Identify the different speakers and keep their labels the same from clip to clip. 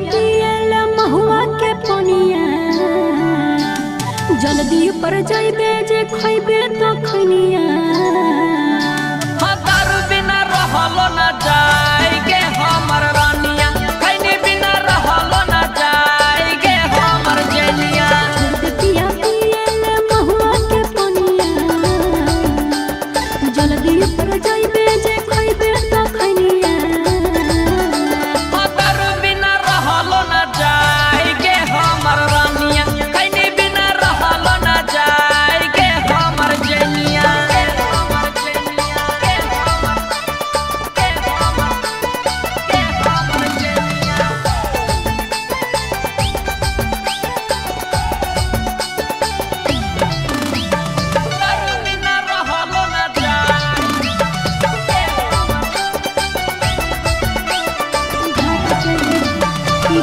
Speaker 1: पियल महुआ के पनिया जल्दी पर जाइबे जे खइबे तो खनिया
Speaker 2: दारू बिना रहलो ना जाए गे हमर रानिया खैनी बिना रहलो ना जाए गे हमर जनिया
Speaker 1: पिया पियल महुआ के पनिया जल्दी पर जाइबे जे खइबे तो खनिया
Speaker 2: दारू बिना रहलो ना जाए गे हमर रानिया खैनी बिना रहलो ना जाए गे हमर जनिया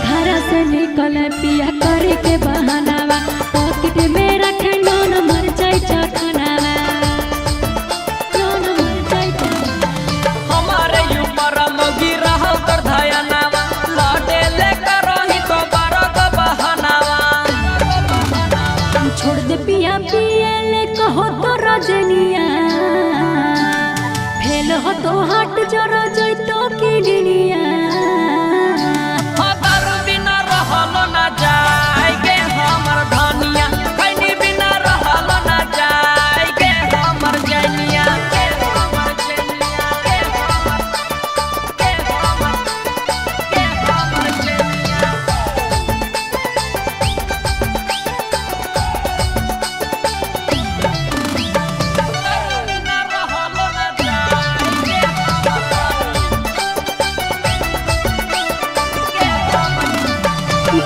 Speaker 1: घर से निकल पिया करे के बहानावा पॉकेट में रखे नोन मर जाए चखनावा नोन मर जाए
Speaker 2: हमारे ऊपर मगी रहल कर धयनावा लाडे लेकर रही तो बारह बहानावा
Speaker 1: छोड़ दे पिया पियले कहो तो रजनिया फेल हो तो हट जरा जइतो की दुनिया
Speaker 2: दारू बिना रहलो ना जाए गे हमर धनिया खैनी बिना रहलो ना जाए गे हमर जनिया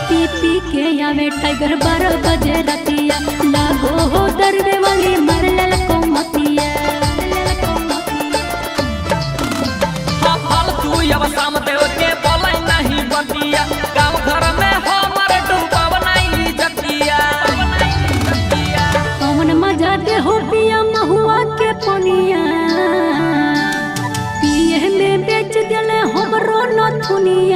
Speaker 1: पी पी के आवे टाइगर 12 बजे रतिया लागो हो दर्द वाली मर लल को मतिया
Speaker 2: फालतू अब शाम देव के बोले नहीं बतिया गाँव घर में हमर डूबब नहीं जतिया
Speaker 1: कौन मजा दे हो पिया महुआ के पनिया पिए में बेच दिले हमरो नथुनिया